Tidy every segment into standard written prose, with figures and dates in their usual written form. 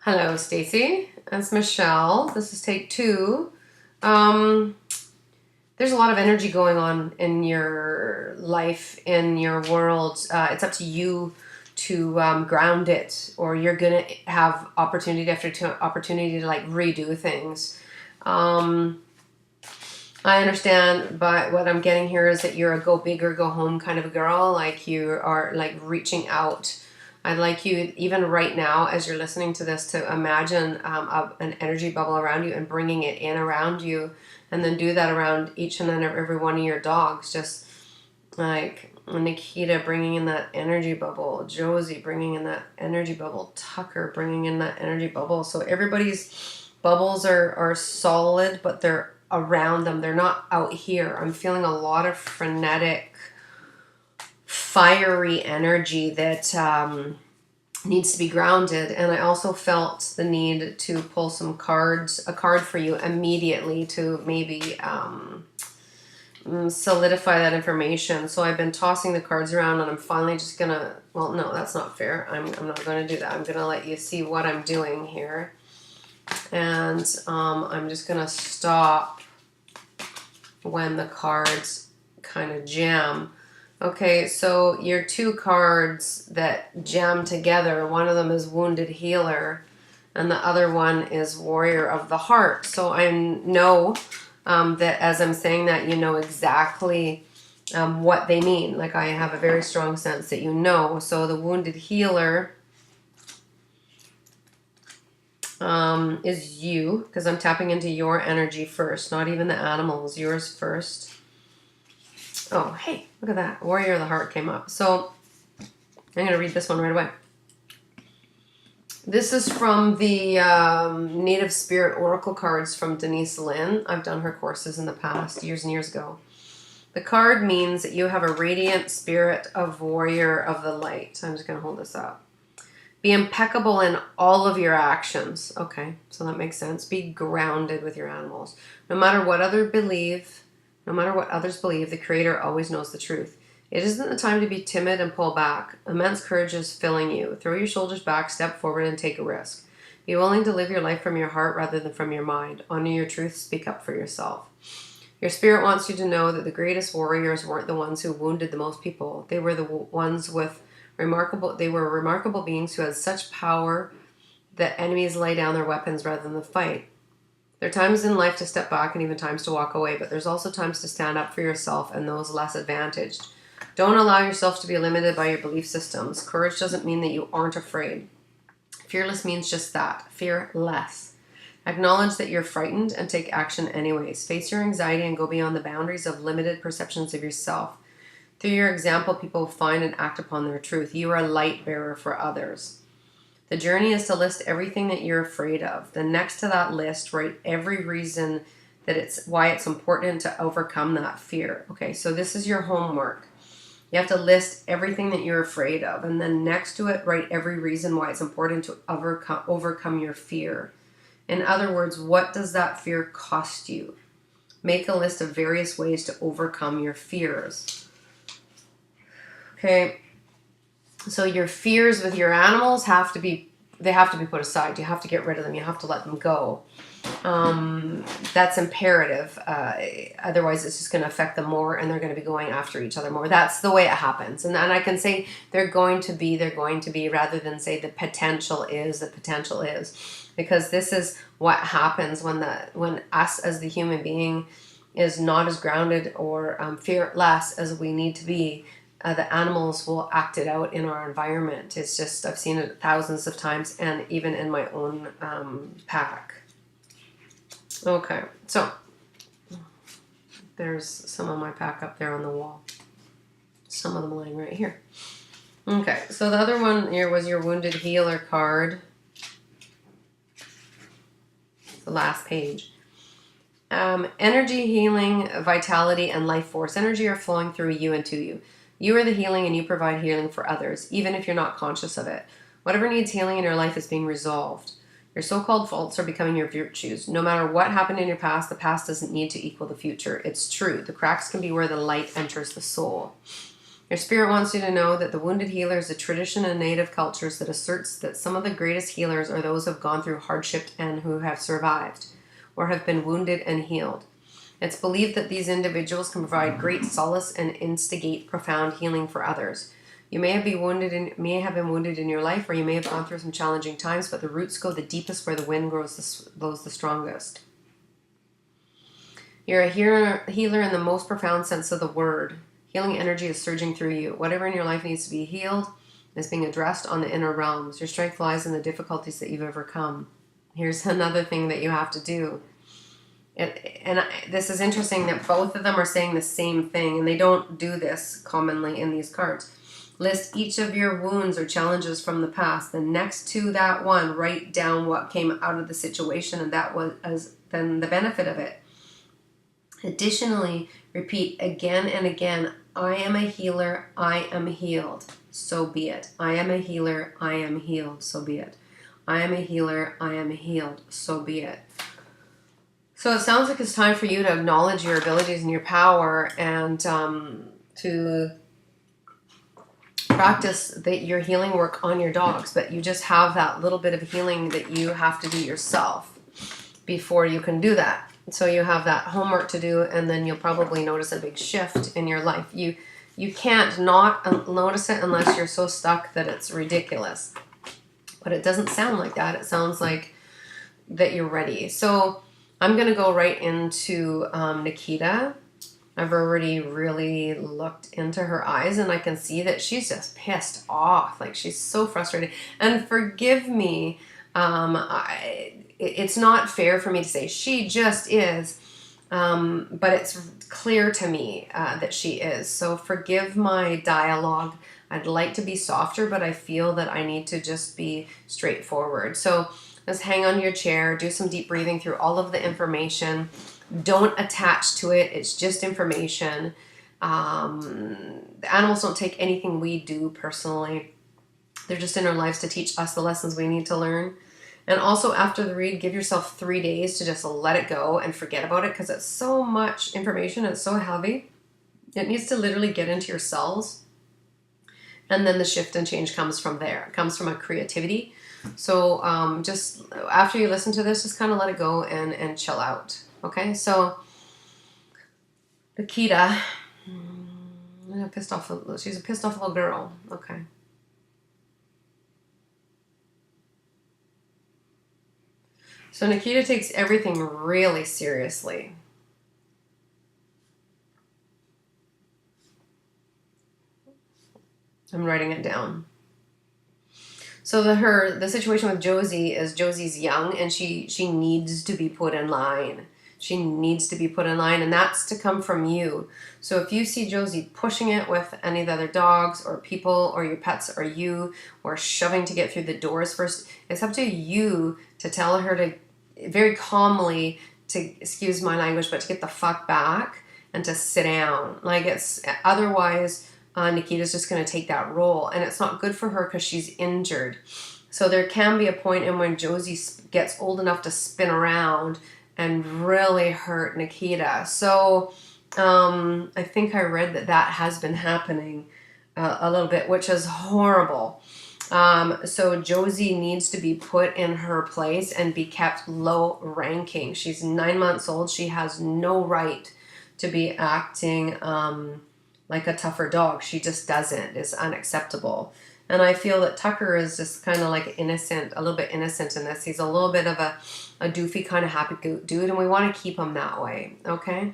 Hello, Stacey. It's Michelle. This is take two. Um, there's a lot of energy going on in your life, in your world. It's up to you to ground it, or you're gonna have opportunity after opportunity to like redo things. Um, I understand, but what I'm getting here is that you're a go big or go home kind of a girl. Like you are like reaching out. I'd like you, even right now, as you're listening to this, to imagine an energy bubble around you and bringing it in around you, and then do that around each and every one of your dogs. Just like Nikita bringing in that energy bubble, Josie bringing in that energy bubble, Tucker bringing in that energy bubble. So everybody's bubbles are solid, but they're around them. They're not out here. I'm feeling a lot of frenetic, fiery energy that needs to be grounded. And I also felt the need to pull some cards, a card for you immediately to maybe solidify that information. So I've been tossing the cards around, and I'm finally just gonna, well, no, that's not fair. I'm not gonna do that. I'm gonna let you see what I'm doing here. And I'm just gonna stop when the cards kind of jam. Okay, so your two cards that jam together, one of them is Wounded Healer, and the other one is Warrior of the Heart. So I know that as I'm saying that, you know exactly what they mean. Like I have a very strong sense that you know. So the Wounded Healer is you, because I'm tapping into your energy first, not even the animals, yours first. Oh, hey, look at that. Warrior of the Heart came up. So I'm going to read this one right away. This is from the Native Spirit Oracle cards from Denise Lynn. I've done her courses in the past, years and years ago. The card means that you have a radiant spirit of warrior of the light. I'm just going to hold this up. Be impeccable in all of your actions. Okay, so that makes sense. Be grounded with your animals. No matter what others believe, the Creator always knows the truth. It isn't the time to be timid and pull back. Immense courage is filling you. Throw your shoulders back, step forward, and take a risk. Be willing to live your life from your heart rather than from your mind. Honor your truth. Speak up for yourself. Your spirit wants you to know that the greatest warriors weren't the ones who wounded the most people. They were the ones with remarkable beings who had such power that enemies lay down their weapons rather than fight. There are times in life to step back and even times to walk away, but there's also times to stand up for yourself and those less advantaged. Don't allow yourself to be limited by your belief systems. Courage doesn't mean that you aren't afraid. Fearless means just that, fearless. Acknowledge that you're frightened and take action anyways. Face your anxiety and go beyond the boundaries of limited perceptions of yourself. Through your example, people will find and act upon their truth. You are a light bearer for others. The journey is to list everything that you're afraid of. Then next to that list, write every reason that why it's important to overcome that fear. Okay, so this is your homework. You have to list everything that you're afraid of. And then next to it, write every reason why it's important to overcome your fear. In other words, what does that fear cost you? Make a list of various ways to overcome your fears. Okay, so your fears with your animals have to be put aside. You have to get rid of them. You have to let them go. That's imperative. Otherwise, it's just going to affect them more, and they're going to be going after each other more. That's the way it happens. And I can say they're going to be, rather than say the potential is, because this is what happens when us as the human being is not as grounded or fearless as we need to be. The animals will act it out in our environment. It's just, I've seen it thousands of times, and even in my own pack. Okay, so there's some of my pack up there on the wall. Some of them lying right here. Okay, so the other one here was your Wounded Healer card. The last page. Energy, healing, vitality, and life force. Energy are flowing through you and to you. You are the healing, and you provide healing for others, even if you're not conscious of it. Whatever needs healing in your life is being resolved. Your so-called faults are becoming your virtues. No matter what happened in your past, the past doesn't need to equal the future. It's true. The cracks can be where the light enters the soul. Your spirit wants you to know that the wounded healer is a tradition in native cultures that asserts that some of the greatest healers are those who have gone through hardship and who have survived or have been wounded and healed. It's believed that these individuals can provide great solace and instigate profound healing for others. You may have been wounded in your life, or you may have gone through some challenging times, but the roots go the deepest where the wind blows the strongest. You're a healer in the most profound sense of the word. Healing energy is surging through you. Whatever in your life needs to be healed is being addressed on the inner realms. Your strength lies in the difficulties that you've overcome. Here's another thing that you have to do. This is interesting that both of them are saying the same thing, and they don't do this commonly in these cards. List each of your wounds or challenges from the past. Then next to that one, write down what came out of the situation, and that was then the benefit of it. Additionally, repeat again and again, I am a healer, I am healed, so be it. I am a healer, I am healed, so be it. I am a healer, I am healed, so be it. So it sounds like it's time for you to acknowledge your abilities and your power, and to practice your healing work on your dogs, but you just have that little bit of healing that you have to do yourself before you can do that. So you have that homework to do, and then you'll probably notice a big shift in your life. You can't not notice it unless you're so stuck that it's ridiculous. But it doesn't sound like that. It sounds like that you're ready. So I'm going to go right into Nikita. I've already really looked into her eyes, and I can see that she's just pissed off. Like, she's so frustrated. And forgive me, it's not fair for me to say she just is, but it's clear to me that she is. So forgive my dialogue. I'd like to be softer, but I feel that I need to just be straightforward. So just hang on your chair, do some deep breathing through all of the information. Don't attach to it. It's just information. The animals don't take anything we do personally. They're just in our lives to teach us the lessons we need to learn. And also, after the read, give yourself 3 days to just let it go and forget about it, because it's so much information. It's so heavy. It needs to literally get into your cells. And then the shift and change comes from there. It comes from a creativity. So just after you listen to this, just kind of let it go and chill out. Okay, so Nikita, she's a pissed off little girl. Okay. So Nikita takes everything really seriously. I'm writing it down. So the situation with Josie is Josie's young, and she needs to be put in line. She needs to be put in line, and that's to come from you. So if you see Josie pushing it with any of the other dogs or people or your pets or you, or shoving to get through the doors first, it's up to you to tell her to very calmly, to, excuse my language, but to get the fuck back and to sit down. Like, it's otherwise Nikita's just going to take that role, and it's not good for her because she's injured. So there can be a point in when Josie gets old enough to spin around and really hurt Nikita. So I think I read that has been happening a little bit, which is horrible. So Josie needs to be put in her place and be kept low ranking. She's 9 months old. She has no right to be acting like a tougher dog. She just doesn't. It's unacceptable. And I feel that Tucker is just kind of like innocent, a little bit innocent in this. He's a little bit of a doofy kind of happy dude, and we want to keep him that way. Okay?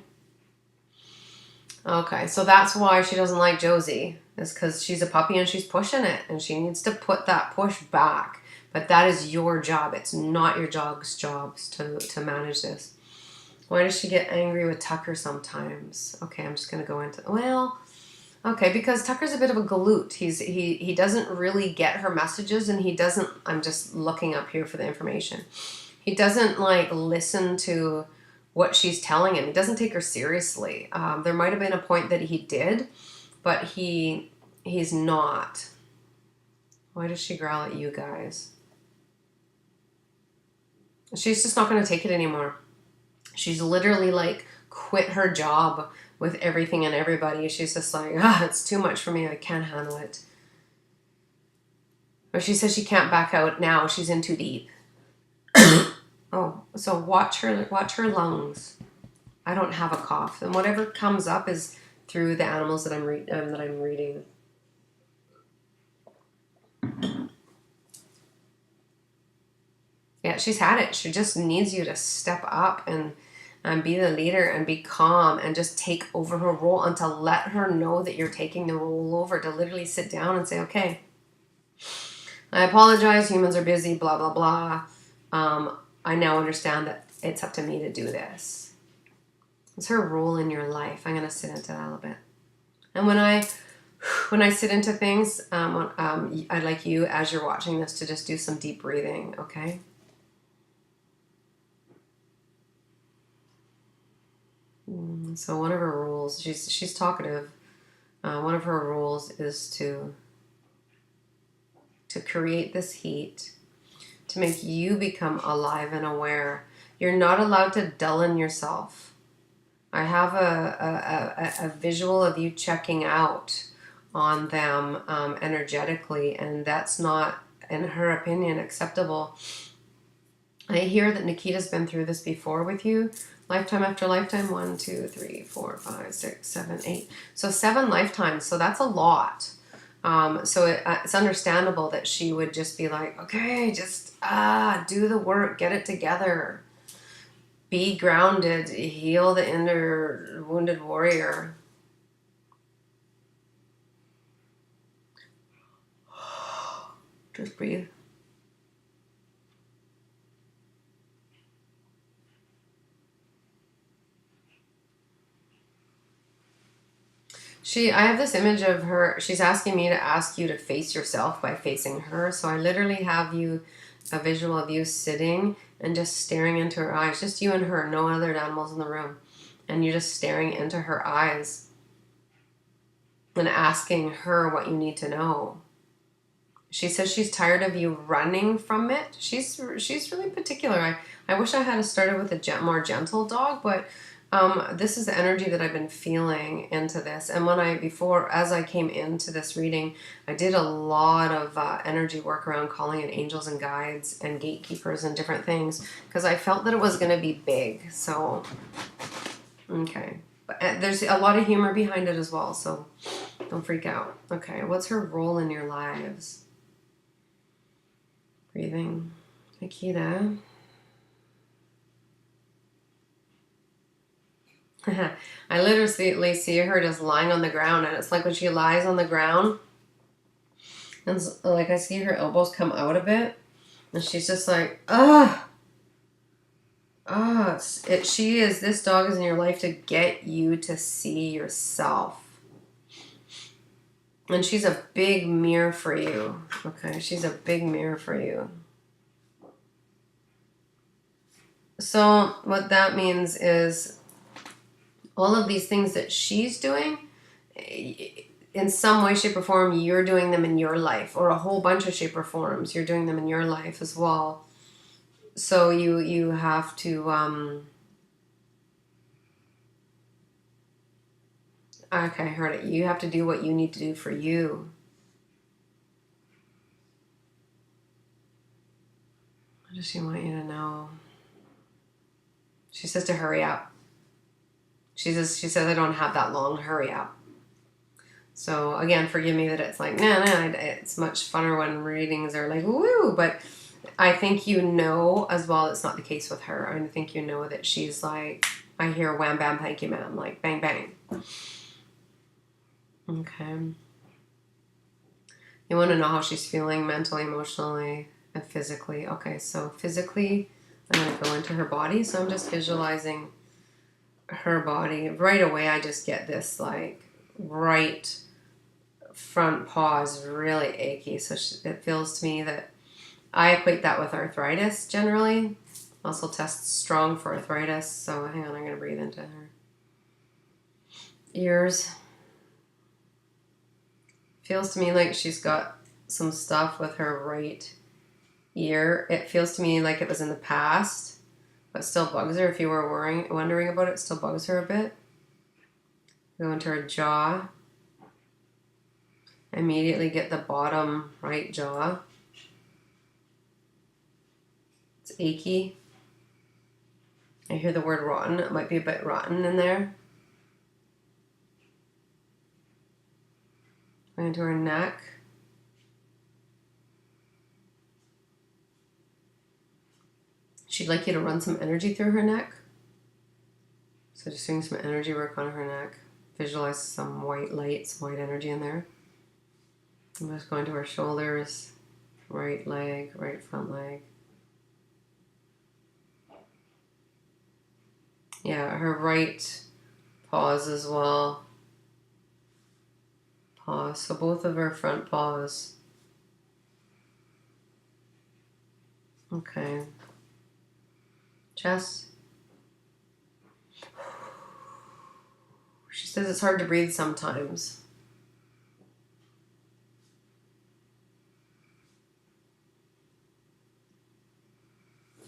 Okay, so that's why she doesn't like Josie. Is because she's a puppy and she's pushing it, and she needs to put that push back. But that is your job. It's not your dog's jobs to manage this. Why does she get angry with Tucker sometimes? Okay, I'm just going to go into... Well, okay, because Tucker's a bit of a galoot. He doesn't really get her messages, and he doesn't... I'm just looking up here for the information. He doesn't, like, listen to what she's telling him. He doesn't take her seriously. There might have been a point that he did, but he's not. Why does she growl at you guys? She's just not going to take it anymore. She's literally like quit her job with everything and everybody. She's just like, it's too much for me. I can't handle it. Or she says she can't back out now. She's in too deep. Oh, so watch her lungs. I don't have a cough, and whatever comes up is through the animals that I'm reading. Yeah, she's had it. She just needs you to step up and be the leader and be calm and just take over her role, and to let her know that you're taking the role over, to literally sit down and say, okay, I apologize, humans are busy, blah, blah, blah. I now understand that it's up to me to do this. It's her role in your life. I'm going to sit into that a little bit. And when I sit into things, I'd like you, as you're watching this, to just do some deep breathing, okay? So one of her rules, she's talkative. One of her rules is to create this heat, to make you become alive and aware. You're not allowed to dull in yourself. I have a visual of you checking out on them energetically, and that's not, in her opinion, acceptable. I hear that Nikita's been through this before with you, lifetime after lifetime. 1, 2, 3, 4, 5, 6, 7, 8. So 7 lifetimes. So that's a lot. So it's understandable that she would just be like, okay, just do the work, get it together, be grounded, heal the inner wounded warrior. Just breathe. I have this image of her. She's asking me to ask you to face yourself by facing her. So I literally have a visual of you sitting and just staring into her eyes. Just you and her, no other animals in the room. And you're just staring into her eyes and asking her what you need to know. She says she's tired of you running from it. She's really particular. I wish I had started with a more gentle dog, but this is the energy that I've been feeling into this. And as I came into this reading, I did a lot of energy work around calling in angels and guides and gatekeepers and different things, because I felt that it was going to be big. So, okay. But there's a lot of humor behind it as well, so don't freak out. Okay, what's her role in your lives? Breathing. Nikita. I literally see her just lying on the ground, and it's like when she lies on the ground, and like I see her elbows come out a bit, and she's just like, this dog is in your life to get you to see yourself. And she's a big mirror for you. Okay, she's a big mirror for you. So what that means is all of these things that she's doing, in some way, shape, or form, you're doing them in your life, or a whole bunch of shape or forms, you're doing them in your life as well. So you have to, okay, I heard it. You have to do what you need to do for you. What does she want you to know? She says to hurry up. She says, I don't have that long, hurry up. So again, forgive me that it's like, it's much funner when readings are like, woo, but I think you know as well it's not the case with her. I think you know that she's like, I hear wham, bam, thank you, ma'am, like bang, bang. Okay. You want to know how she's feeling mentally, emotionally, and physically. Okay, so physically, I'm going to go into her body. So I'm just visualizing her body. Right away, I just get this like right front paw is really achy. So it feels to me that I equate that with arthritis generally. Also tests strong for arthritis. So hang on, I'm going to breathe into her. Ears. Feels to me like she's got some stuff with her right ear. It feels to me like it was in the past. but still bugs her. If you were wondering about it, still bugs her a bit. Go into her jaw. Immediately get the bottom right jaw. It's achy. I hear the word rotten. It might be a bit rotten in there. Go into her neck. She'd like you to run some energy through her neck. So just doing some energy work on her neck. Visualize some white light, some white energy in there. I'm just going to her shoulders, right leg, right front leg. Yeah, her right paws as well. Paws, so both of her front paws. Okay. Chest. She says it's hard to breathe sometimes.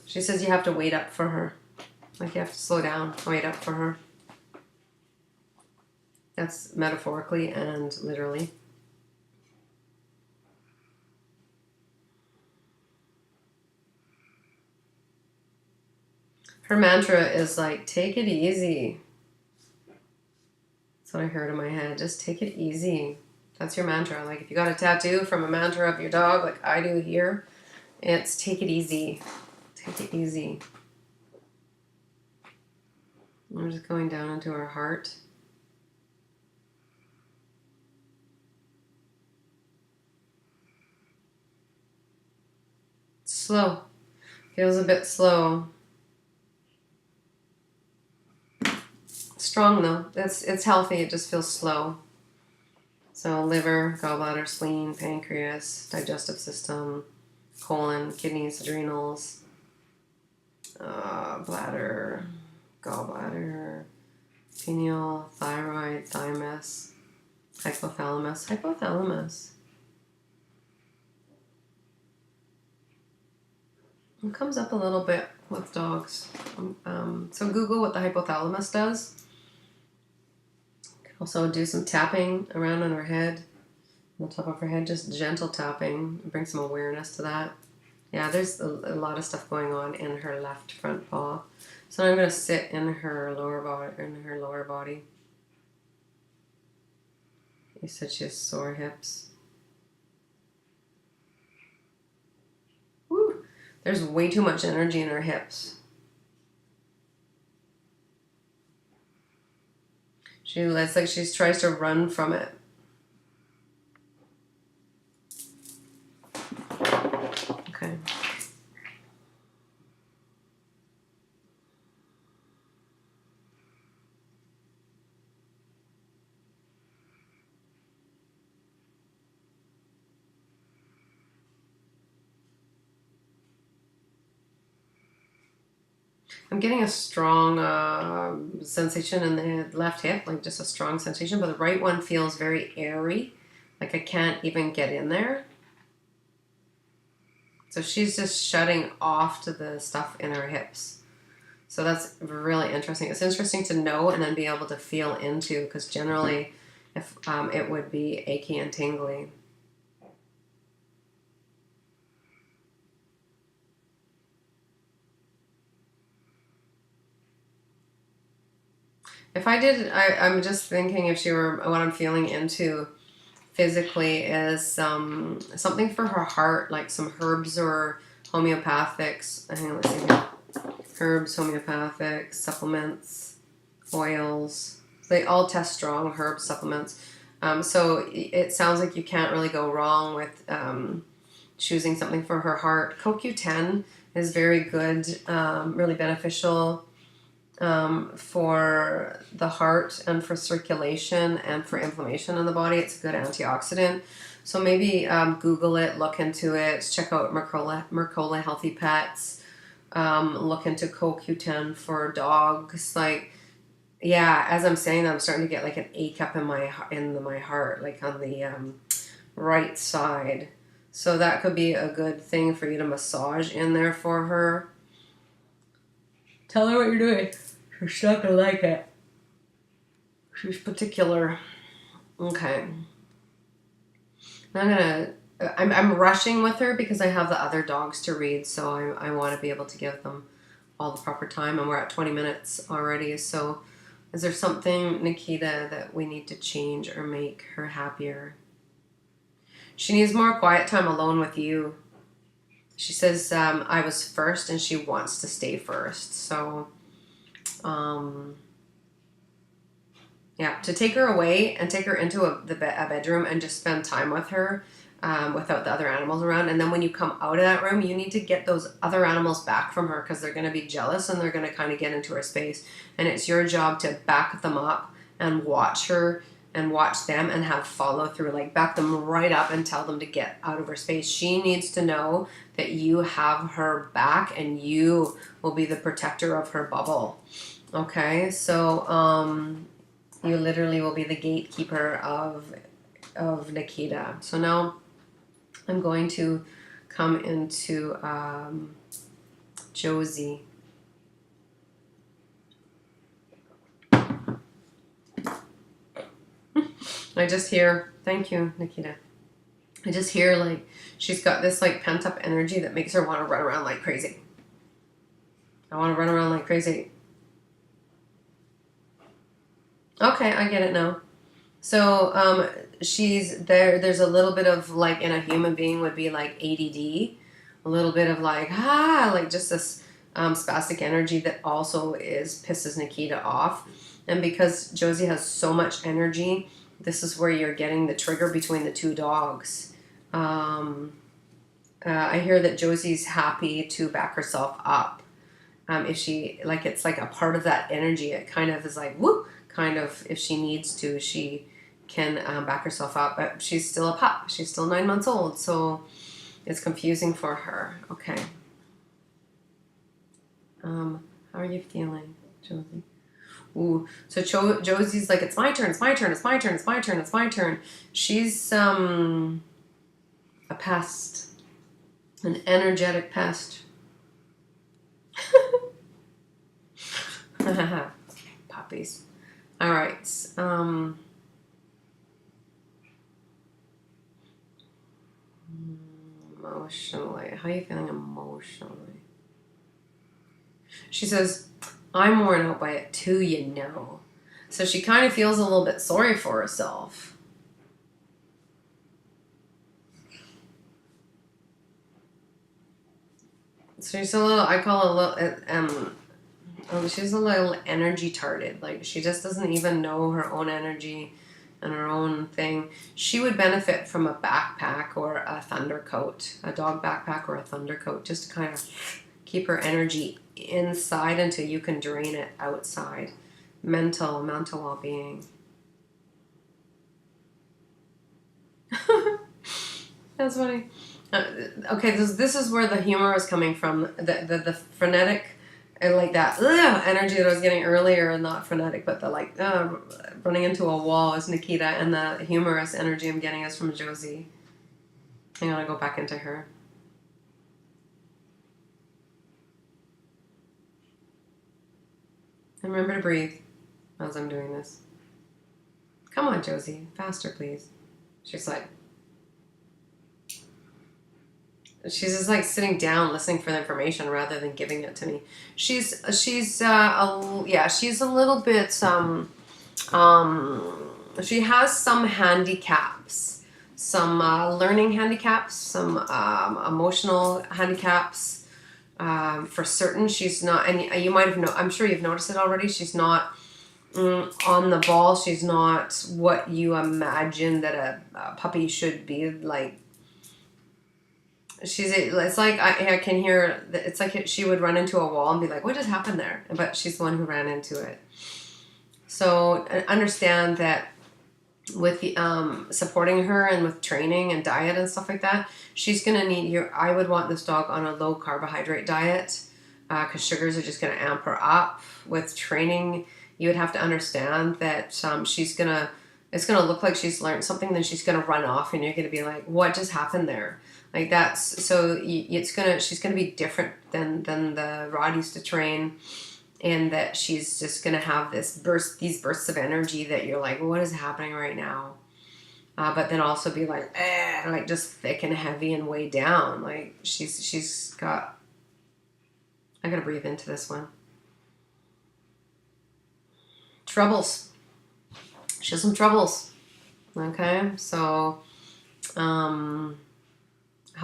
She says you have to wait up for her. Like you have to slow down, wait up for her. That's metaphorically and literally. Her mantra is like, take it easy. That's what I heard in my head. Just take it easy. That's your mantra. Like if you got a tattoo from a mantra of your dog, like I do here, it's take it easy. Take it easy. I'm just going down into her heart. Slow. Feels a bit slow. Strong though. It's healthy. It just feels slow. So liver, gallbladder, spleen, pancreas, digestive system, colon, kidneys, adrenals, bladder, gallbladder, pineal, thyroid, thymus, hypothalamus, hypothalamus. It comes up a little bit with dogs. So Google what the hypothalamus does. You can also do some tapping around on her head, on the top of her head, just gentle tapping. Bring some awareness to that. Yeah, there's a lot of stuff going on in her left front paw. So I'm going to sit in her lower body. You said she has sore hips. Woo! There's way too much energy in her hips. It's like she tries to run from it. Okay. I'm getting a strong sensation in the left hip, like just a strong sensation, but the right one feels very airy, like I can't even get in there. So she's just shutting off to the stuff in her hips. So that's really interesting. It's interesting to know and then be able to feel into, because generally if it would be achy and tingly. If I did, I'm just thinking if she were, what I'm feeling into physically is something for her heart, like some herbs or homeopathics. Hang on, let's see here. Herbs, homeopathic, supplements, oils. They all test strong, herbs, supplements. So it sounds like you can't really go wrong with choosing something for her heart. CoQ10 is very good, really beneficial for the heart and for circulation and for inflammation in the body. It's a good antioxidant. So maybe Google it, look into it, check out Mercola Healthy Pets, look into CoQ10 for dogs. Like, yeah, as I'm saying that, I'm starting to get like an ache up in my heart, like on the right side. So that could be a good thing for you to massage in there for her. Tell her what you're doing. She's not gonna like it. She's particular. Okay. I'm rushing with her because I have the other dogs to read, so I want to be able to give them all the proper time, and we're at 20 minutes already. So is there something, Nikita, that we need to change or make her happier? She needs more quiet time alone with you. She says, I was first and she wants to stay first. So, yeah, to take her away and take her into a bedroom and just spend time with her without the other animals around. And then when you come out of that room, you need to get those other animals back from her because they're going to be jealous and they're going to kind of get into her space. And it's your job to back them up and watch her and watch them and have follow through. Like back them right up and tell them to get out of her space. She needs to know that you have her back and you will be the protector of her bubble. Okay, so you literally will be the gatekeeper of Nikita. So now I'm going to come into Josie. I just hear, thank you, Nikita. I just hear like she's got this like pent up energy that makes her want to run around like crazy. I want to run around like crazy. Okay, I get it now. So she's there's a little bit of like in a human being would be like ADD, a little bit of like like just this spastic energy that also pisses Nikita off. And because Josie has so much energy, this is where you're getting the trigger between the two dogs. I hear that Josie's happy to back herself up. If she, like, it's like a part of that energy. It kind of is like, whoop, kind of, if she needs to, she can back herself up. But she's still a pup. She's still 9 months old. So it's confusing for her. Okay. How are you feeling, Josie? Ooh, so Josie's like, it's my turn, it's my turn, it's my turn, it's my turn, it's my turn. She's a pest, an energetic pest. Puppies. All right. Emotionally, how are you feeling emotionally? She says, I'm worn out by it too, you know. So she kind of feels a little bit sorry for herself. So she's a little, I call it a little, she's a little energy tarded. Like she just doesn't even know her own energy and her own thing. She would benefit from a backpack or a thunder coat, a dog backpack or a thunder coat, just to kind of keep her energy inside until you can drain it outside. Mental well-being. That's funny. Okay, this is where the humor is coming from. The frenetic, like that energy that I was getting earlier, and not frenetic, but the like running into a wall is Nikita, and the humorous energy I'm getting is from Josie. I'm gonna go back into her. And remember to breathe as I'm doing this. Come on, Josie, faster, please. She's just like sitting down, listening for the information rather than giving it to me. She's a little bit she has some handicaps, some learning handicaps, some emotional handicaps. For certain, she's not, and you might have I'm sure you've noticed it already. She's not on the ball. She's not what you imagine that a puppy should be like. It's like I can hear that it's like she would run into a wall and be like, what just happened there? But she's the one who ran into it. So understand that with the supporting her and with training and diet and stuff like that, she's gonna need I would want this dog on a low carbohydrate diet because sugars are just gonna amp her up. With training, you would have to understand that it's gonna look like she's learned something, then she's gonna run off, and you're gonna be like, what just happened there? Like she's gonna be different than the Rod used to train. and that she's just going to have these bursts of energy that you're like, what is happening right now? But then also be like, like just thick and heavy and way down. Like she's got, I got to breathe into this one. Troubles. She has some troubles. Okay. So, how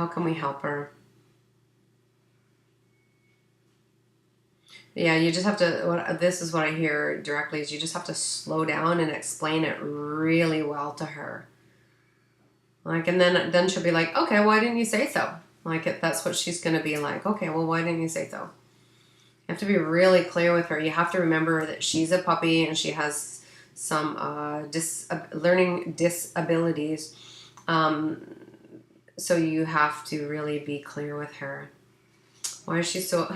can we help her? Yeah, you just have to, this is what I hear directly, is you just have to slow down and explain it really well to her. Like, and then she'll be like, okay, why didn't you say so? Like, that's what she's going to be like. Okay, well, why didn't you say so? You have to be really clear with her. You have to remember that she's a puppy and she has some learning disabilities. So you have to really be clear with her. Why is she so...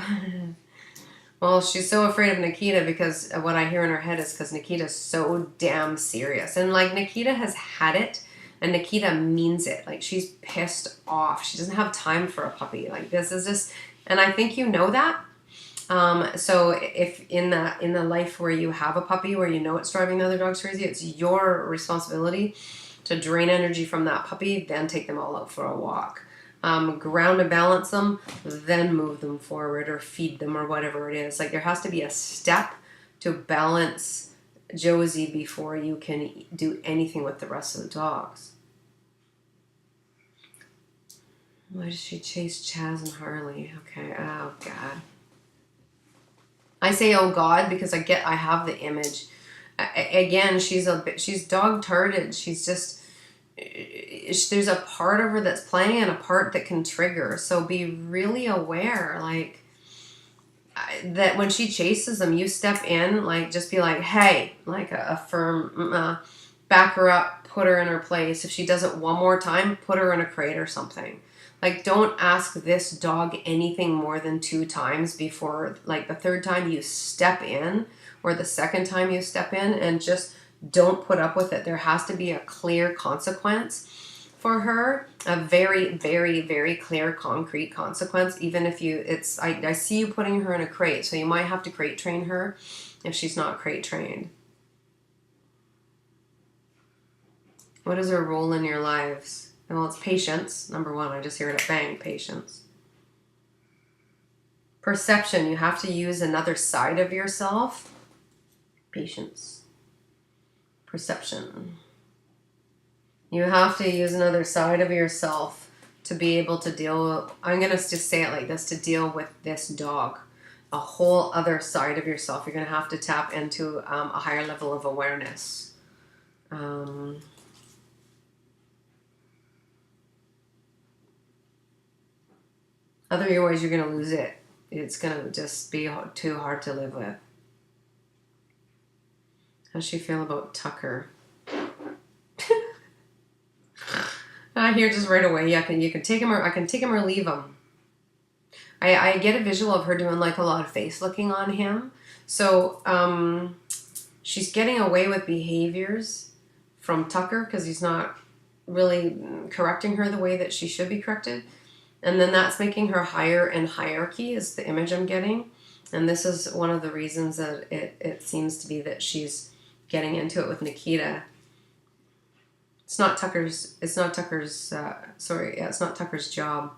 Well, she's so afraid of Nikita because what I hear in her head is because Nikita's so damn serious. And, like, Nikita has had it, and Nikita means it. Like, she's pissed off. She doesn't have time for a puppy. Like, this is just... And I think you know that. So if in the life where you have a puppy, where you know it's driving the other dogs crazy, it's your responsibility to drain energy from that puppy, then take them all out for a walk. Ground and balance them, then move them forward or feed them or whatever it is. Like, there has to be a step to balance Josie before you can do anything with the rest of the dogs. Why does she chase Chaz and Harley? Okay, oh God. I say oh God because I have the image. Again, she's dog-tarded. She's just... there's a part of her that's playing and a part that can trigger. So be really aware, like, that when she chases them, you step in, like, just be like, hey, like a firm, back her up, put her in her place. If she does it one more time, put her in a crate or something. Like, don't ask this dog anything more than 2 times before, like, the third time you step in or the second time you step in, and just don't put up with it. There has to be a clear consequence for her, a very, very, very clear, concrete consequence. Even if I see you putting her in a crate, so you might have to crate train her if she's not crate trained. What is her role in your lives? Well, it's patience. Number 1, I just hear it, bang, patience. Perception, you have to use another side of yourself. Patience. Perception. You have to use another side of yourself to be able to deal, I'm going to just say it like this, to deal with this dog. A whole other side of yourself. You're going to have to tap into a higher level of awareness. Otherwise, you're going to lose it. It's going to just be too hard to live with. How does she feel about Tucker? I hear just right away, you can take him, or I can take him or leave him. I get a visual of her doing like a lot of face looking on him. So she's getting away with behaviors from Tucker because he's not really correcting her the way that she should be corrected. And then that's making her higher in hierarchy is the image I'm getting. And this is one of the reasons that it seems to be that she's getting into it with Nikita. It's not Tucker's job.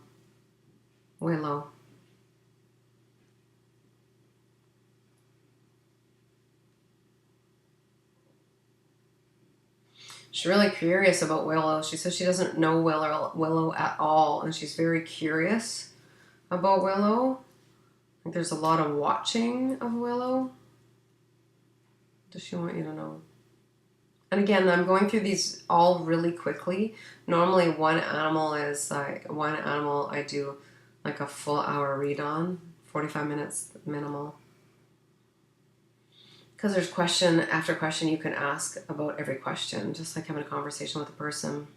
Willow. She's really curious about Willow. She says she doesn't know Willow at all, and she's very curious about Willow. I think there's a lot of watching of Willow. What does she want you to know? And again, I'm going through these all really quickly. Normally one animal I do like a full hour read on, 45 minutes minimal. Because there's question after question you can ask about every question, just like having a conversation with a person.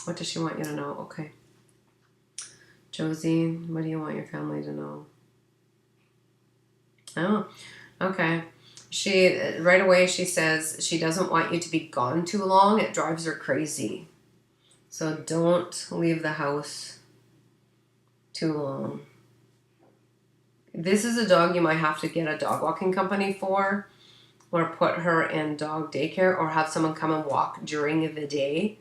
What does she want you to know? Okay. Josie, what do you want your family to know? Oh, okay. Right away she says she doesn't want you to be gone too long. It drives her crazy. So don't leave the house too long. This is a dog you might have to get a dog walking company for, or put her in dog daycare, or have someone come and walk during the day.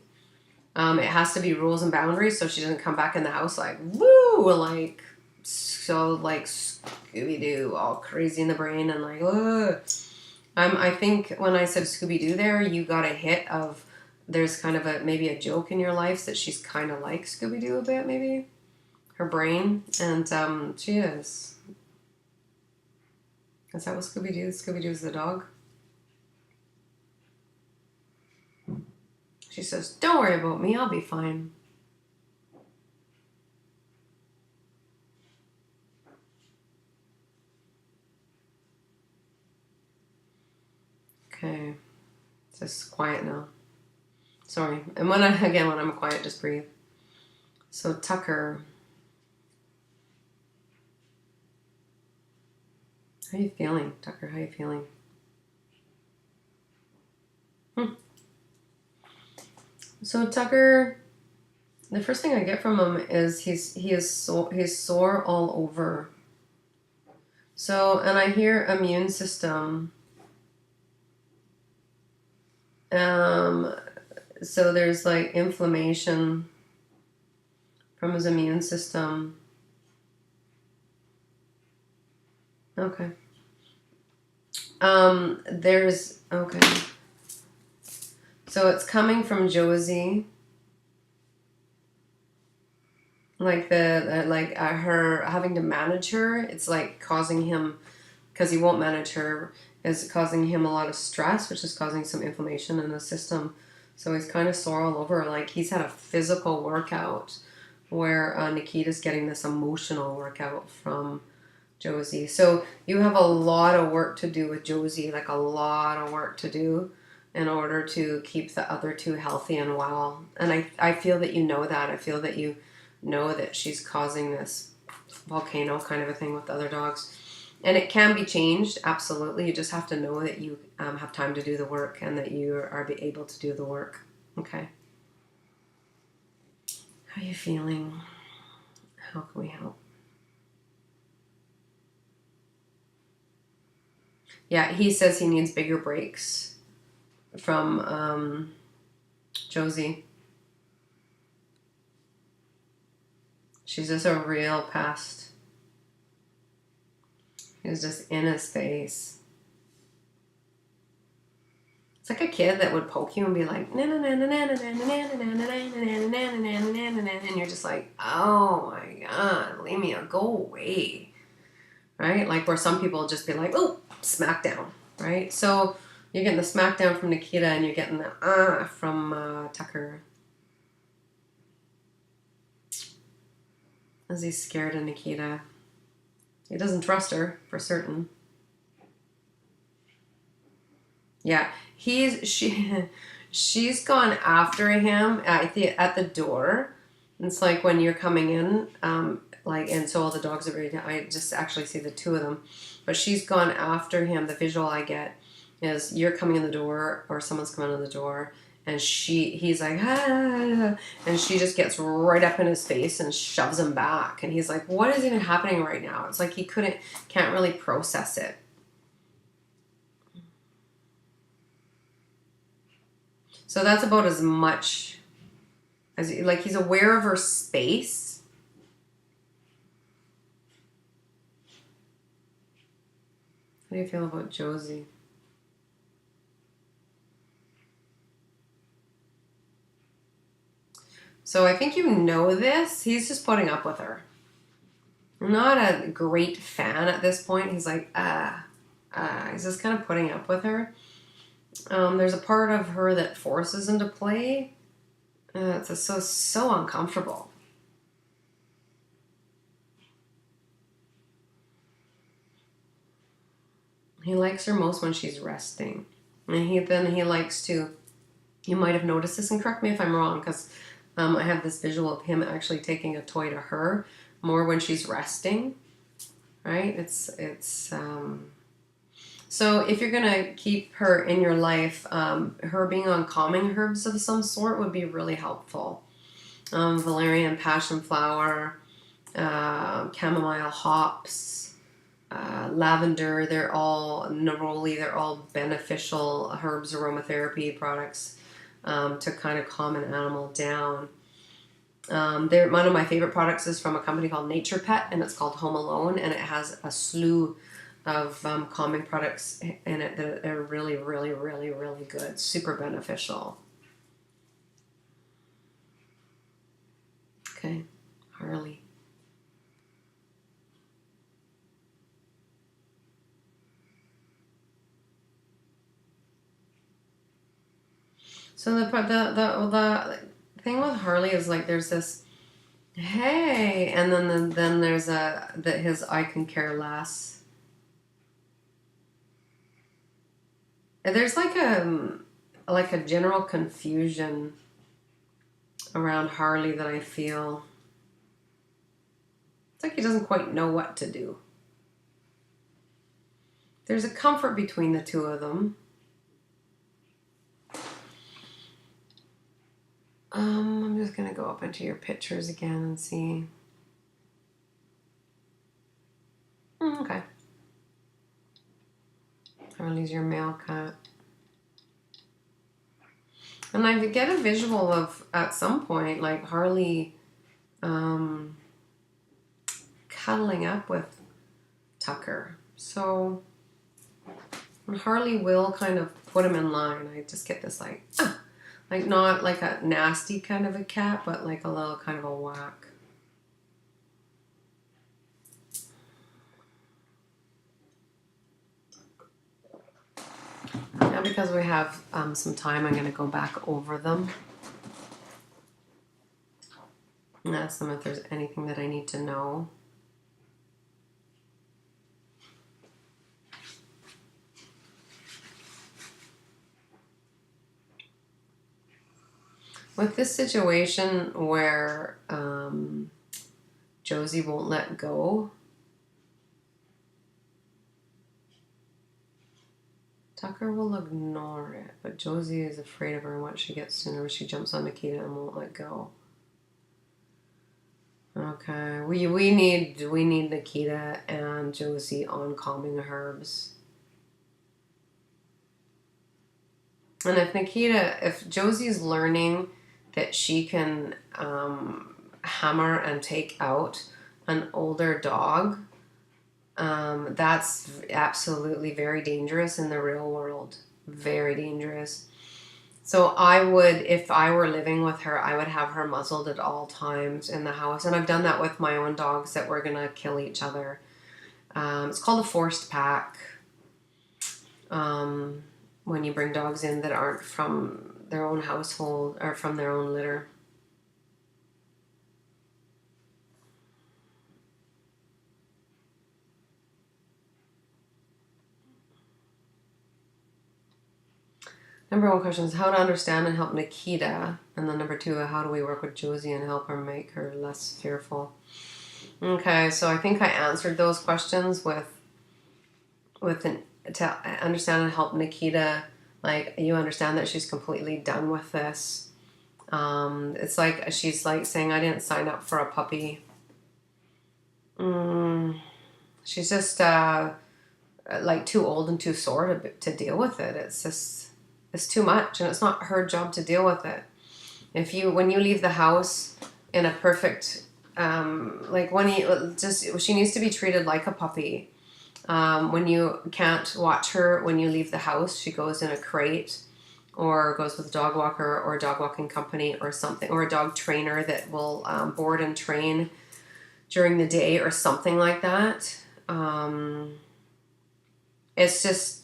It has to be rules and boundaries so she doesn't come back in the house like, woo, like, so like Scooby-Doo, all crazy in the brain and like, ugh. I think when I said Scooby-Doo there, you got a hit of, there's kind of maybe a joke in your life that she's kind of like Scooby-Doo a bit, maybe. Her brain, and she is. Is that what Scooby-Doo is? Scooby-Doo is the dog? She says, don't worry about me, I'll be fine. Okay, it's just quiet now. Sorry, and when I'm quiet, just breathe. So Tucker, how are you feeling, Tucker? How are you feeling? So Tucker, the first thing I get from him is he's sore all over. So, and I hear immune system. So there's like inflammation from his immune system. Okay. Okay. So it's coming from Josie. Like her having to manage her, it's like causing him, because he won't manage her, is causing him a lot of stress, which is causing some inflammation in the system. So he's kind of sore all over. Like he's had a physical workout where Nikita's getting this emotional workout from Josie. So you have a lot of work to do with Josie, like a lot of work to do in order to keep the other two healthy and well. And I feel that you know that. I feel that you know that she's causing this volcano kind of a thing with other dogs. And it can be changed, absolutely. You just have to know that you have time to do the work and that you are able to do the work. Okay. How are you feeling? How can we help? Yeah, he says he needs bigger breaks from Josie. She's just a real pest. He's just in his face. It's like a kid that would poke you and be like, and you're just like, oh my God, leave me go away. Right? Like where some people just be like, oh, smackdown. Right? So you're getting the smackdown from Nikita and you're getting the from Tucker. As he's scared of Nikita. He doesn't trust her, for certain. Yeah, she's gone after him at the door. It's like when you're coming in, and so all the dogs are ready to, I just actually see the two of them. But she's gone after him. The visual I get is you're coming in the door or someone's coming in the door, and he's like, ah, and she just gets right up in his face and shoves him back. And he's like, what is even happening right now? It's like he can't really process it. So that's about as much as, like, he's aware of her space. How do you feel about Josie? So I think you know this. He's just putting up with her. Not a great fan at this point. He's like, he's just kind of putting up with her. There's a part of her that forces him to play. It's so uncomfortable. He likes her most when she's resting. And he likes to, you might have noticed this, and correct me if I'm wrong, because I have this visual of him actually taking a toy to her more when she's resting, right? So if you're going to keep her in your life, her being on calming herbs of some sort would be really helpful. Valerian, passion flower, chamomile, hops, lavender. They're all neroli. They're all beneficial herbs, aromatherapy products to kind of calm an animal down. One of my favorite products is from a company called Nature Pet, and it's called Home Alone, and it has a slew of calming products in it that are really, really, really, really good. Super beneficial. Okay, Harley. So the thing with Harley is like there's this hey, and then there's his I can care less. There's like a general confusion around Harley that I feel. It's like he doesn't quite know what to do. There's a comfort between the two of them. I'm just gonna go up into your pictures again and see. Okay. Harley's your male cat. And I get a visual of, at some point, like Harley cuddling up with Tucker. So Harley will kind of put him in line. I just get this like not like a nasty kind of a cat, but like a little kind of a whack. Now because we have some time, I'm going to go back over them and ask them if there's anything that I need to know. With this situation where Josie won't let go, Tucker will ignore it, but Josie is afraid of her, and once she gets to her, she jumps on Nikita and won't let go. Okay, we need Nikita and Josie on calming herbs. And if Josie's learning that she can hammer and take out an older dog, that's absolutely very dangerous in the real world. Very dangerous. So if I were living with her, I would have her muzzled at all times in the house. And I've done that with my own dogs that were going to kill each other. It's called a forced pack. When you bring dogs in that aren't from their own household or from their own litter. Number one question is how to understand and help Nikita. And then number two, how do we work with Josie and help her make her less fearful? Okay, so I think I answered those questions to understand and help Nikita. Like, you understand that she's completely done with this. It's like she's like saying, I didn't sign up for a puppy. She's just like too old and too sore to deal with it. It's too much, and it's not her job to deal with it. When you leave the house in a perfect she needs to be treated like a puppy. When you can't watch her when you leave the house, she goes in a crate or goes with a dog walker or a dog walking company or something, or a dog trainer that will board and train during the day or something like that. It's just,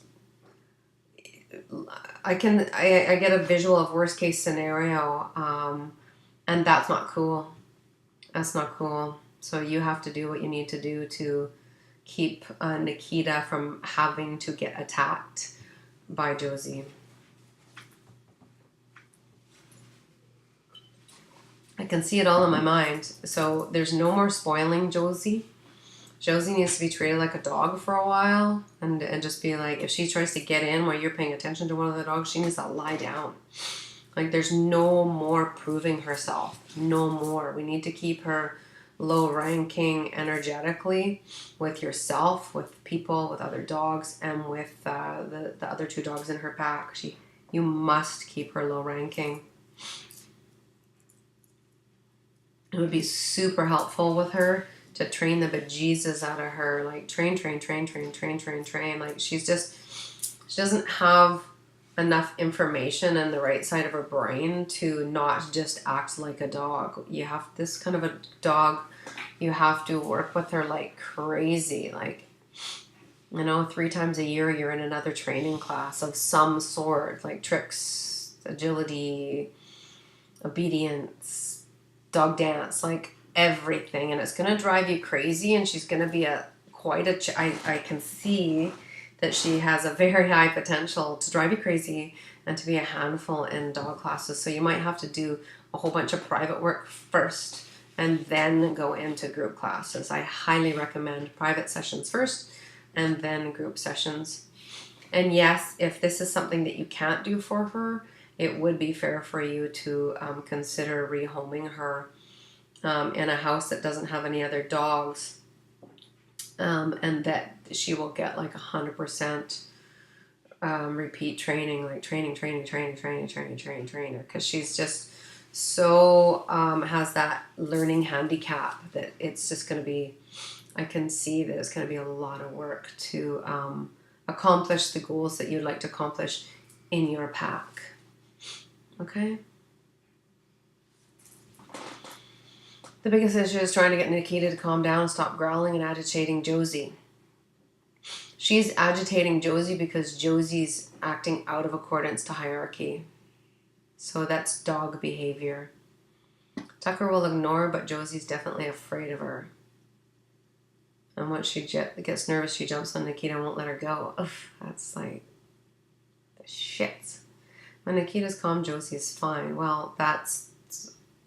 I get a visual of worst case scenario, and that's not cool. That's not cool. So you have to do what you need to do to keep Nikita from having to get attacked by Josie. I can see it all in my mind. So there's no more spoiling Josie. Josie needs to be treated like a dog for a while and just be like, if she tries to get in while you're paying attention to one of the dogs, she needs to lie down. Like, there's no more proving herself. No more. We need to keep her low ranking energetically with yourself, with people, with other dogs, and with the other 2 dogs in her pack. You must keep her low ranking. It would be super helpful with her to train the bejesus out of her, like train. Like she doesn't have enough information in the right side of her brain to not just act like a dog. You have this kind of a dog, you have to work with her like crazy. Like, 3 times a year you're in another training class of some sort, like tricks, agility, obedience, dog dance, like everything. And it's going to drive you crazy, and she's going to be I can see that she has a very high potential to drive you crazy and to be a handful in dog classes. So you might have to do a whole bunch of private work first and then go into group classes. I highly recommend private sessions first and then group sessions. And yes, if this is something that you can't do for her, it would be fair for you to consider rehoming her in a house that doesn't have any other dogs, and that she will get like 100% repeat training, like training, because she's just so has that learning handicap that it's just going to be, I can see that it's going to be a lot of work to accomplish the goals that you'd like to accomplish in your pack. Okay? The biggest issue is trying to get Nikita to calm down, stop growling, and agitating Josie. She's agitating Josie because Josie's acting out of accordance to hierarchy. So that's dog behavior. Tucker will ignore, but Josie's definitely afraid of her. And once she gets nervous, she jumps on Nikita and won't let her go. Ugh, that's like the shit. When Nikita's calm, Josie's fine. Well, that's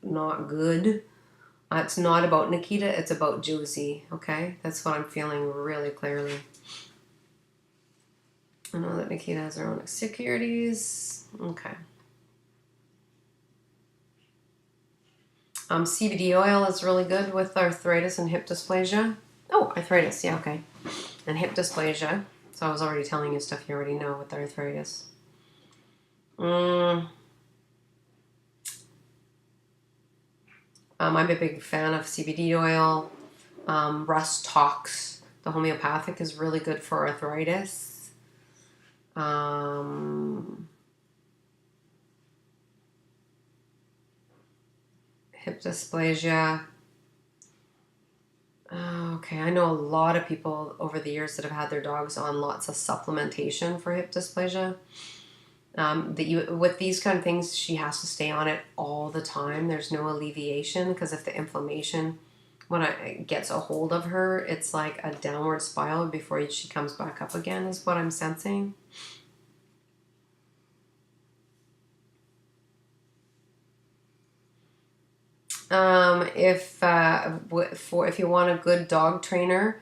not good. It's not about Nikita, it's about Josie, okay? That's what I'm feeling really clearly. I know that Nikita has her own insecurities. Okay. CBD oil is really good with arthritis and hip dysplasia. Oh, arthritis, yeah, okay. And hip dysplasia. So I was already telling you stuff you already know with arthritis. I'm a big fan of CBD oil. Russ Tox, the homeopathic, is really good for arthritis. Hip dysplasia. Okay, I know a lot of people over the years that have had their dogs on lots of supplementation for hip dysplasia. With these kind of things, she has to stay on it all the time. There's no alleviation, because if the inflammation, when it gets a hold of her, it's like a downward spiral before she comes back up again, is what I'm sensing. If you want a good dog trainer,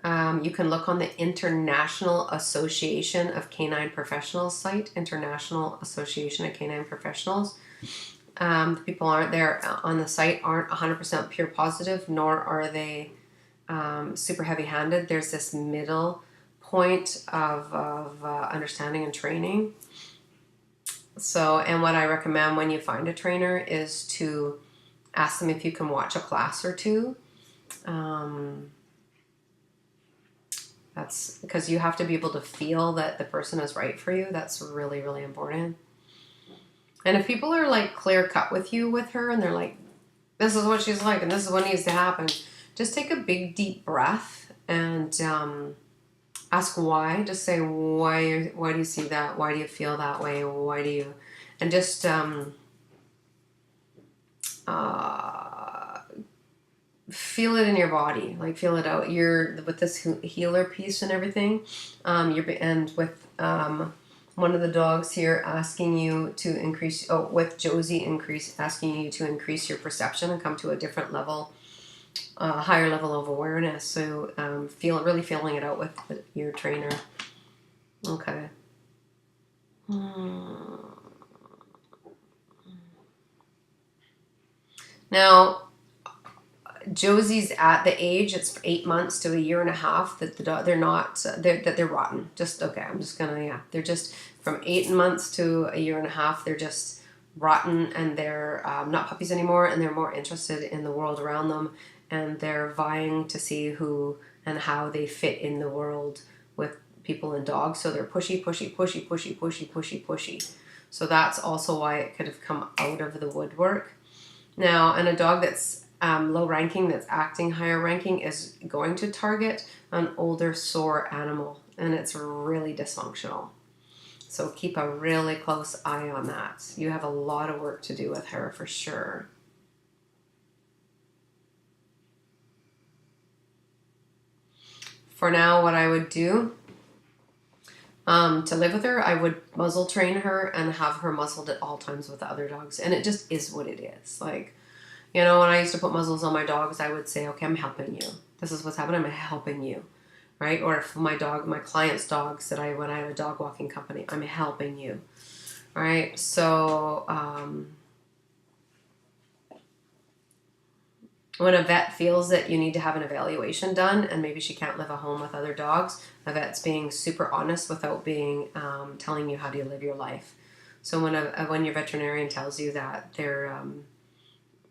you can look on the International Association of Canine Professionals site, International Association of Canine Professionals. The people aren't there on the site aren't 100% pure positive, nor are they super heavy-handed. There's this middle point of understanding and training. So, and what I recommend when you find a trainer is to ask them if you can watch a class or two. That's because you have to be able to feel that the person is right for you. That's really, really important. And if people are like clear cut with you with her, and they're like, this is what she's like and this is what needs to happen, just take a big deep breath and ask why. Just say, why do you see that? Why do you feel that way? Why do you? And just feel it in your body, like feel it out. You're with this healer piece and everything. And with one of the dogs here asking you to increase. Oh, with Josie asking you to increase your perception and come to a different level, higher level of awareness. So really feeling it out with your trainer. Okay. Now, Josie's at the age, it's 8 months to a year and a half that the dog, they're rotten. Just, okay, I'm just gonna, yeah. They're just from 8 months to a year and a half, they're just rotten, and they're not puppies anymore, and they're more interested in the world around them, and they're vying to see who and how they fit in the world with people and dogs. So they're pushy, pushy, pushy, pushy, pushy, pushy, pushy. So that's also why it could have come out of the woodwork. Now, and a dog that's low ranking, that's acting higher ranking, is going to target an older, sore animal, and it's really dysfunctional. So keep a really close eye on that. You have a lot of work to do with her for sure. For now, what I would do to live with her, I would muzzle train her and have her muzzled at all times with the other dogs. And it just is what it is. Like, you know, when I used to put muzzles on my dogs, I would say, okay, I'm helping you. This is what's happening. I'm helping you. Right? Or if my client's dogs when I had a dog walking company, I'm helping you. Right? So, when a vet feels that you need to have an evaluation done and maybe she can't live at home with other dogs, a vet's being super honest without being telling you how to live your life. So when your veterinarian tells you that they're,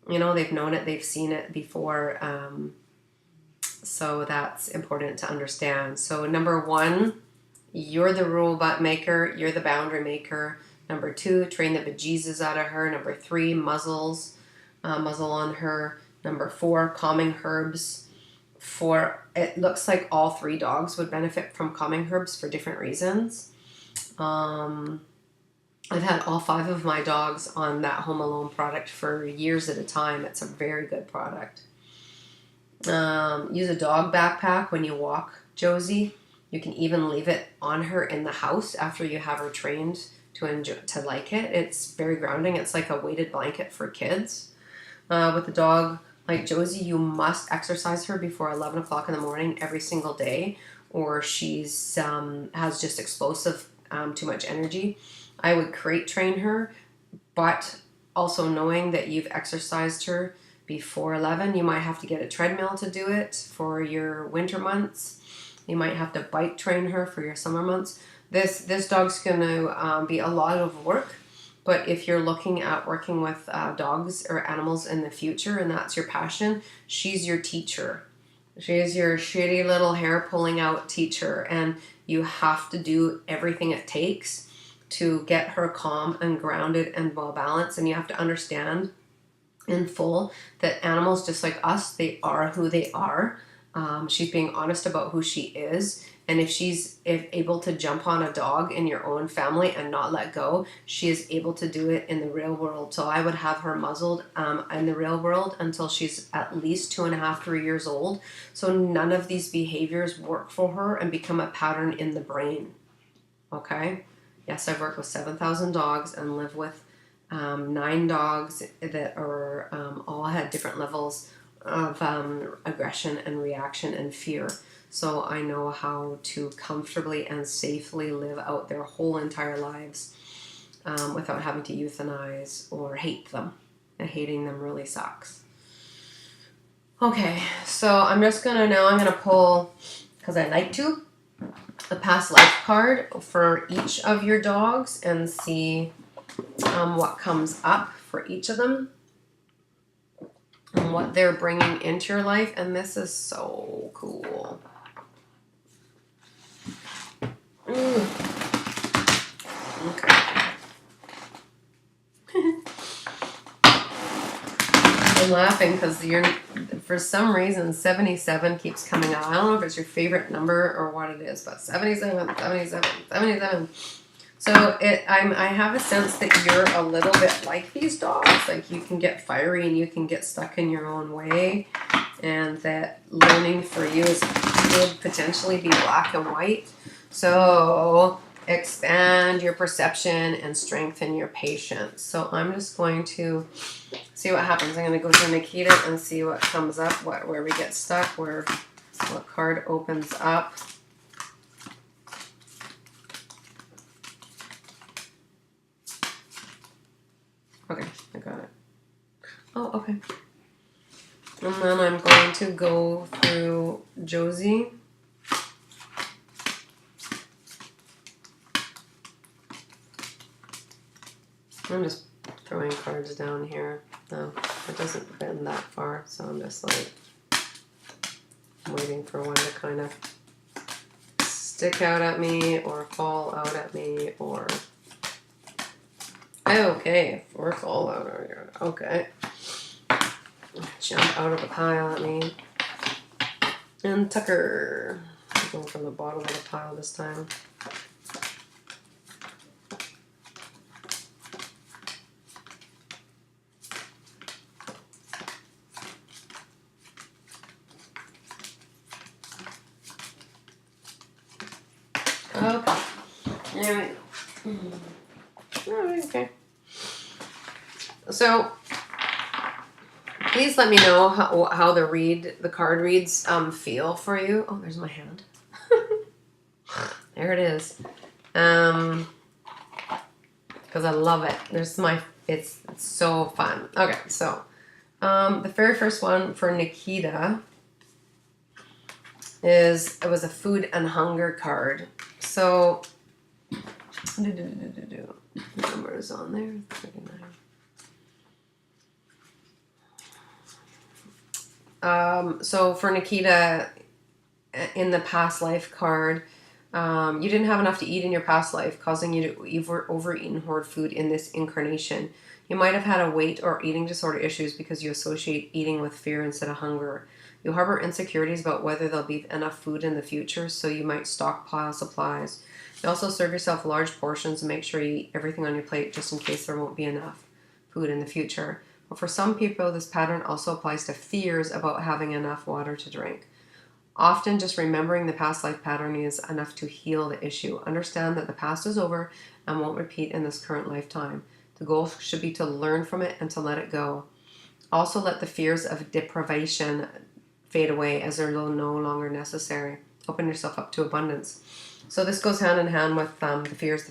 they've known it, they've seen it before, so that's important to understand. So number 1, you're the rule maker, you're the boundary maker. Number 2, train the bejesus out of her. Number 3, muzzle on her. Number 4, calming herbs. It looks like all 3 dogs would benefit from calming herbs for different reasons. I've had all 5 of my dogs on that Home Alone product for years at a time. It's a very good product. Use a dog backpack when you walk Josie. You can even leave it on her in the house after you have her trained to like it. It's very grounding. It's like a weighted blanket for kids. With a dog like Josie, you must exercise her before 11 o'clock in the morning every single day, or she's has just explosive, too much energy. I would crate train her, but also knowing that you've exercised her before 11, you might have to get a treadmill to do it for your winter months. You might have to bike train her for your summer months. This dog's going to be a lot of work. But if you're looking at working with dogs or animals in the future and that's your passion, she's your teacher. She is your shitty little hair pulling out teacher, and you have to do everything it takes to get her calm and grounded and well balanced. And you have to understand in full that animals, just like us, they are who they are. She's being honest about who she is. And if she's able to jump on a dog in your own family and not let go, she is able to do it in the real world. So I would have her muzzled in the real world until she's at least 2.5, 3 years old. So none of these behaviors work for her and become a pattern in the brain. Okay? Yes, I've worked with 7,000 dogs and live with 9 dogs that are all had different levels of aggression and reaction and fear. So I know how to comfortably and safely live out their whole entire lives without having to euthanize or hate them. And hating them really sucks. Okay, so I'm gonna pull, because I like to, the past life card for each of your dogs and see what comes up for each of them and what they're bringing into your life. And this is so cool. Okay. I'm laughing because for some reason 77 keeps coming out. I don't know if it's your favorite number or what it is, but 77, 77, 77. So I have a sense that you're a little bit like these dogs. Like you can get fiery and you can get stuck in your own way, and that learning for you could potentially be black and white. So expand your perception and strengthen your patience. So I'm just going to see what happens. I'm going to go through Nikita and see what comes up, where we get stuck, what card opens up. Okay, I got it. Oh, okay. And then I'm to go through Josie. I'm just throwing cards down here. No, it doesn't bend that far, so I'm just like waiting for one to kind of stick out at me or fall out at me or... Okay, or fall out. Okay. Jump out of the pile at me. And Tucker. I'm going from the bottom of the pile this time. Okay. There we go. Oh, okay. So, please let me know how the card reads feel for you. Oh, there's my hand. There it is. Because I love it. It's so fun. Okay, so the very first one for Nikita it was a food and hunger card. So, numbers on there. 39. So for Nikita, in the past life card, you didn't have enough to eat in your past life, causing you to overeat and hoard food in this incarnation. You might have had a weight or eating disorder issues because you associate eating with fear instead of hunger. You harbor insecurities about whether there'll be enough food in the future, so you might stockpile supplies. You also serve yourself large portions and make sure you eat everything on your plate just in case there won't be enough food in the future. But for some people, this pattern also applies to fears about having enough water to drink. Often, just remembering the past life pattern is enough to heal the issue. Understand that the past is over and won't repeat in this current lifetime. The goal should be to learn from it and to let it go. Also, let the fears of deprivation fade away as they're no longer necessary. Open yourself up to abundance. So this goes hand in hand with the fears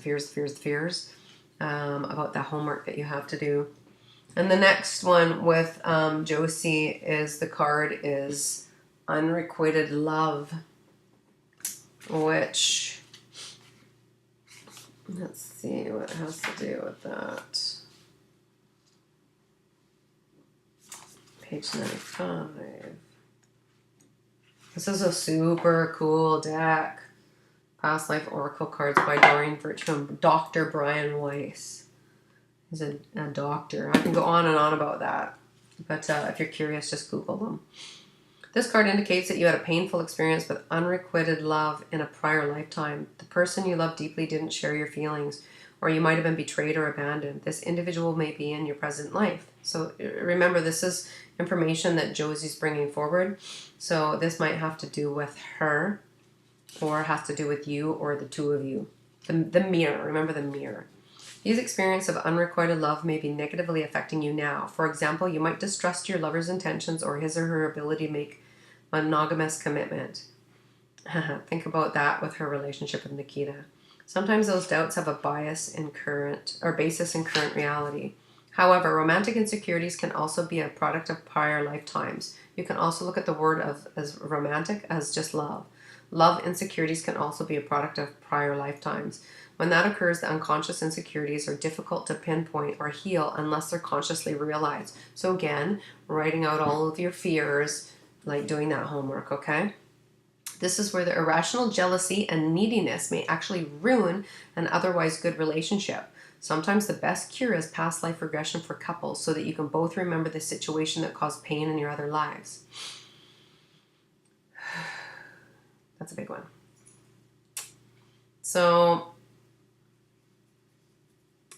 about the homework that you have to do. And the next one with Josie is the card is Unrequited Love, which, let's see what it has to do with that. Page 95. This is a super cool deck. Past Life Oracle cards by Doreen Virtue and Dr. Brian Weiss. He's a doctor. I can go on and on about that. But if you're curious, just Google them. This card indicates that you had a painful experience with unrequited love in a prior lifetime. The person you love deeply didn't share your feelings, or you might have been betrayed or abandoned. This individual may be in your present life. So remember, this is information that Josie's bringing forward. So this might have to do with her, or has to do with you, or the two of you. The mirror. Remember the mirror. These experiences of unrequited love may be negatively affecting you now. For example, you might distrust your lover's intentions or his or her ability to make monogamous commitment. Think about that with her relationship with Nikita. Sometimes those doubts have a basis in current reality. However, romantic insecurities can also be a product of prior lifetimes. You can also look at the word as romantic as just love. Love insecurities can also be a product of prior lifetimes. When that occurs, the unconscious insecurities are difficult to pinpoint or heal unless they're consciously realized. So again, writing out all of your fears, like doing that homework, okay? This is where the irrational jealousy and neediness may actually ruin an otherwise good relationship. Sometimes the best cure is past life regression for couples so that you can both remember the situation that caused pain in your other lives. That's a big one. So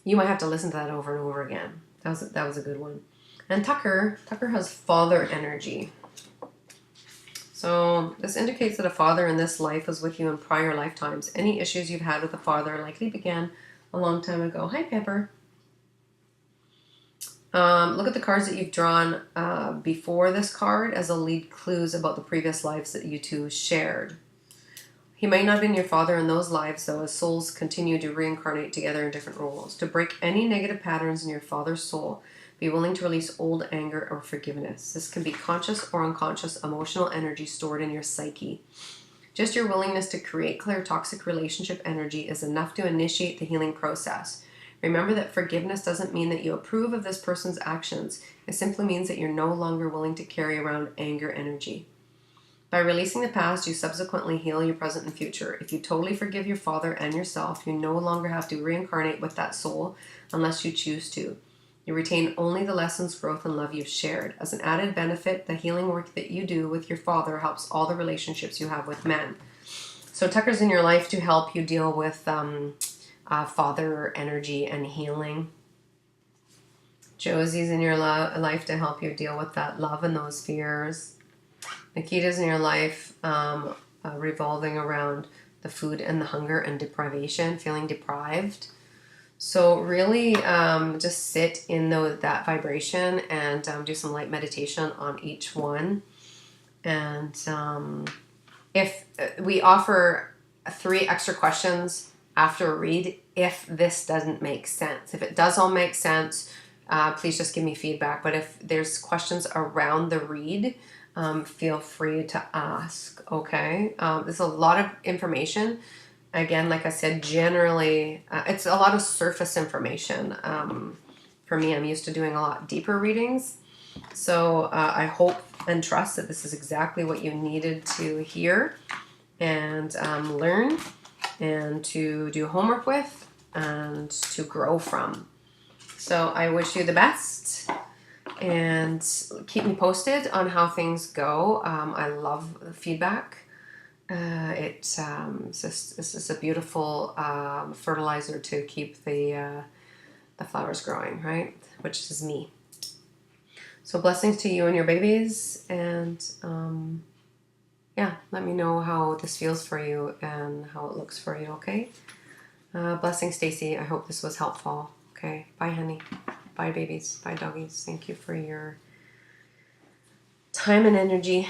you might have to listen to that over and over again. That was a good one. And Tucker has father energy. So this indicates that a father in this life was with you in prior lifetimes. Any issues you've had with a father likely began a long time ago. Hi, Pepper. Look at the cards that you've drawn before this card as a lead clues about the previous lives that you two shared. He might not have been your father in those lives, though, as souls continue to reincarnate together in different roles. To break any negative patterns in your father's soul, Be willing to release old anger or forgiveness. This can be conscious or unconscious emotional energy stored in your psyche. Just your willingness to create clear toxic relationship energy is enough to initiate the healing process. Remember that forgiveness doesn't mean that you approve of this person's actions. It simply means that you're no longer willing to carry around anger energy. By releasing the past, you subsequently heal your present and future. If you totally forgive your father and yourself, you no longer have to reincarnate with that soul unless you choose to. You retain only the lessons, growth, and love you've shared. As an added benefit, the healing work that you do with your father helps all the relationships you have with men. So Tucker's in your life to help you deal with father energy and healing. Josie's in your life to help you deal with that love and those fears. Nikita's in your life revolving around the food and the hunger and deprivation, feeling deprived. So really just sit in that vibration and do some light meditation on each one. And if we offer 3 extra questions after a read, if this doesn't make sense. If it does all make sense, please just give me feedback. But if there's questions around the read, feel free to ask, okay? There's a lot of information. Again, like I said, generally, it's a lot of surface information. For me, I'm used to doing a lot deeper readings. So I hope and trust that this is exactly what you needed to hear and learn and to do homework with and to grow from. So I wish you the best. And keep me posted on how things go. I love the feedback. It's just a beautiful fertilizer to keep the flowers growing, right? Which is me. So blessings to you and your babies. And yeah, let me know how this feels for you and how it looks for you, okay? Blessings, Stacey. I hope this was helpful. Okay, bye, honey. Bye, babies. Bye, doggies. Thank you for your time and energy.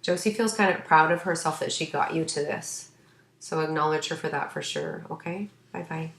Josie feels kind of proud of herself that she got you to this. So acknowledge her for that for sure. Okay? Bye-bye.